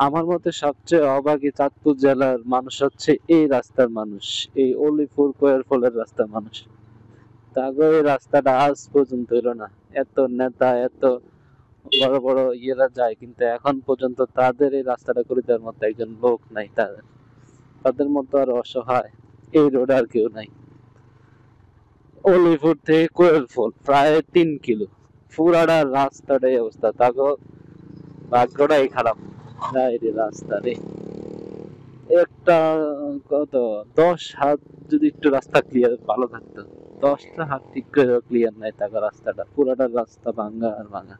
আমার মতে সবচেয়ে অবাগী চাঁদপুর জেলার মানুষ হচ্ছে এই রাস্তার মানুষ, এই অলিপুর কোয়েরফলের রাস্তার মানুষ। তারপরে এই রাস্তাটা আজ পর্যন্ত হলো না। এত নেতা, এত বড় বড় ইয়েরা যায়, কিন্তু এখন পর্যন্ত তাদের এই রাস্তাটা করে দেওয়ার মতো একজন লোক নাই। তাদের মতো আর অসহায় এই রোড আর কেউ নাই। অলিপুর থেকে কোয়েলফল প্রায় 3 কিলো, পুরাটা রাস্তাটাই অবস্থা। তাকে ভাগ্যটাই খারাপ রাস্তা রে। একটা কত 10 হাত যদি একটু রাস্তা ক্লিয়ার ভালো থাকতো, 10টা হাত ঠিক করে ক্লিয়ার নাই, তাকে রাস্তাটা পুরাটা রাস্তা ভাঙ্গা আর ভাঙ্গা।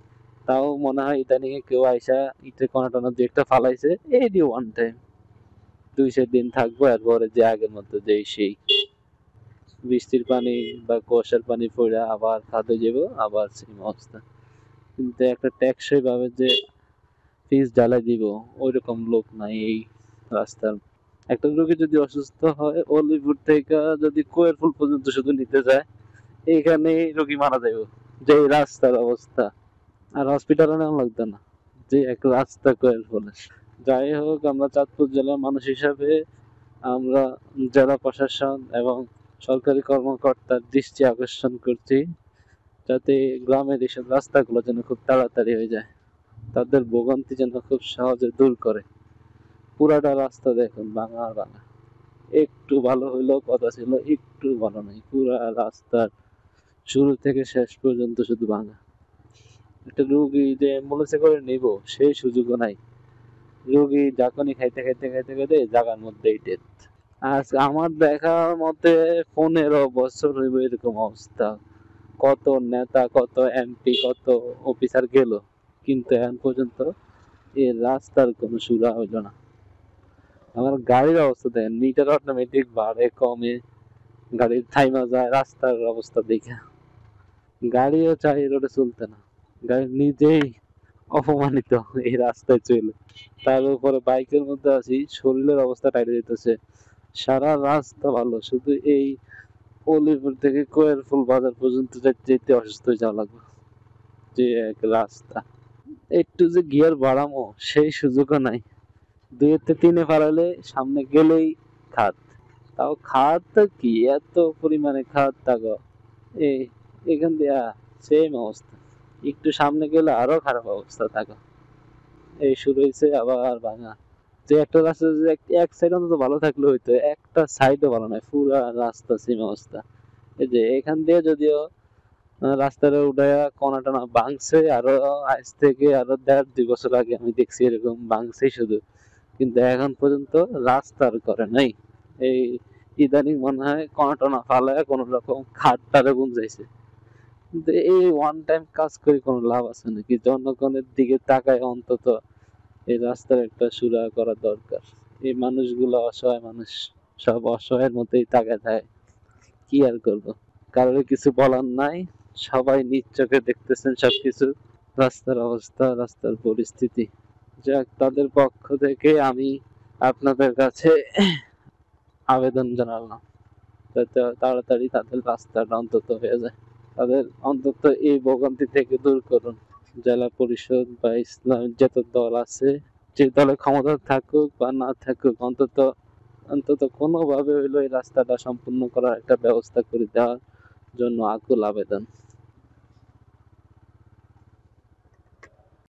তাও মনে হয় ইদানিং কেউ আইসা ইটের কোনা টানা দু একটা ফালাইছে, এই দিয়ে ওয়ান টাইম 2 দিন থাকবো, এরপরে যে আগের মতো যেই সেই বৃষ্টির পানি বা কুয়াশার পানি পড়ে আবার খাদে যাব, আবার সেম অবস্থা। কিন্তু একটা টেকসই ভাবে যে পিচ ঢালাই দিব ওই রকম লোক নাই এই রাস্তার। একটা রোগী যদি অসুস্থ হয় অলিপুর থেকে যদি কোয়েরফুল পর্যন্ত শুধু নিতে যায়, এইখানে রোগী মারা যাবে, যে এই রাস্তার অবস্থা। আর হসপিটালে নেওয়া লাগতো না, যে এক রাস্তা কোয়েরফুলের। যাই হোক, আমরা চাঁদপুর জেলার মানুষ হিসাবে আমরা জেলা প্রশাসন এবং সরকারি কর্মকর্তার দৃষ্টি আকর্ষণ করছি, যাতে গ্রামের এইসব রাস্তাগুলো যেন খুব তাড়াতাড়ি হয়ে যায়, তাদের ভোগান্তি যেন খুব সহজে দূর করে। পুরাটা রাস্তা দেখুন ভাঙা আর ভাঙা, একটু ভালো হইলেও কথা ছিল, একটু ভালো নাই। পুরা রাস্তার শুরু থেকে শেষ পর্যন্ত শুধু ভাঙা। একটা রুগী যে অ্যাম্বুলেন্সে করে নিব সেই সুযোগও নাই, রুগী যখনই খাইতে খাইতে খাইতে খাইতে জায়গার মধ্যেই ডেথ। আজ আমার দেখার মতে 15 বছর হইব এরকম অবস্থা। কত নেতা, কত এমপি, কত অফিসার গেল, কিন্তু এখন পর্যন্ত এই রাস্তার কোনো সুরা হইল না। আমার গাড়ির অবস্থা দেখেন, মিটার অটোমেটিক বাড়ে কমে, গাড়ির থাইমা যায় রাস্তার অবস্থা দেখে। গাড়িও চাই রোডে চলতে না, গাড়ি নিজেই অপমানিত এই রাস্তায় চলে। তার উপরে বাইকের মধ্যে আছি, শরীরের অবস্থা টাইটে যেতেছে। সারা রাস্তা ভালো, শুধু এই অলিপুর থেকে কোয়েরফুল বাজার পর্যন্ত যেতে অসুস্থ হয়ে যাওয়া লাগবে। যে এক রাস্তা, একটু যে গিয়ার বাড়ামো সেই সুযোগও নাই। 2-3 পারালে সামনে গেলেই খাদ। তাও খাদ তো কি এত পরিমাণে খাদ, তাগো এই এখান দিয়ে সেম অবস্থা, একটু সামনে গেলে আরো খারাপ অবস্থা। তাগো এই শুরু হয়েছে আবার ভাঙা। যে একটা রাস্তা যে এক সাইড অন্তত ভালো থাকলে হইতো, একটা সাইডও ভালো নয়, পুরা রাস্তা সেম অবস্থা। এই যে এখান দিয়ে যদিও রাস্তাটা উঠায়া কোনা টানা ভাঙছে, আরো আজ থেকে আরো 1.5-2 বছর আগে আমি দেখছি এরকম ভাঙছেই শুধু, কিন্তু এখন পর্যন্ত রাস্তার করে নাই। এই ইদানিং মনে হয় কোনা টানা ফালায় কোন রকম খাটটারে গুঞ্জাইছে। কিন্তু এই ওয়ান টাইম কাজ করে কোনো লাভ আছে নাকি? জনগণের দিকে তাকায় অন্তত এই রাস্তার একটা সুরাহা করা দরকার। এই মানুষগুলো অসহায় মানুষ, সব অসহায়ের মতোই তাকায় থাকে। কি আর করবো, কারোর কিছু বলার নাই, সবাই নিজ চোখে দেখতেছেন সবকিছু, রাস্তার অবস্থা, রাস্তার পরিস্থিতি। যাক, তাদের পক্ষ থেকে আমি আপনাদের কাছে আবেদন জানালাম, যাতে তাড়াতাড়ি তাদের রাস্তাটা অন্তত হয়ে যায়। তাদের অন্তত এই ভোগান্তি থেকে দূর করুন। জেলা পরিষদ বা ইসলাম যত দল আছে, যে দলে ক্ষমতা থাকুক বা না থাকুক, অন্তত অন্তত কোনোভাবে হইলো এই রাস্তাটা সম্পূর্ণ করার একটা ব্যবস্থা করে দেওয়ার জন্য আকুল আবেদন।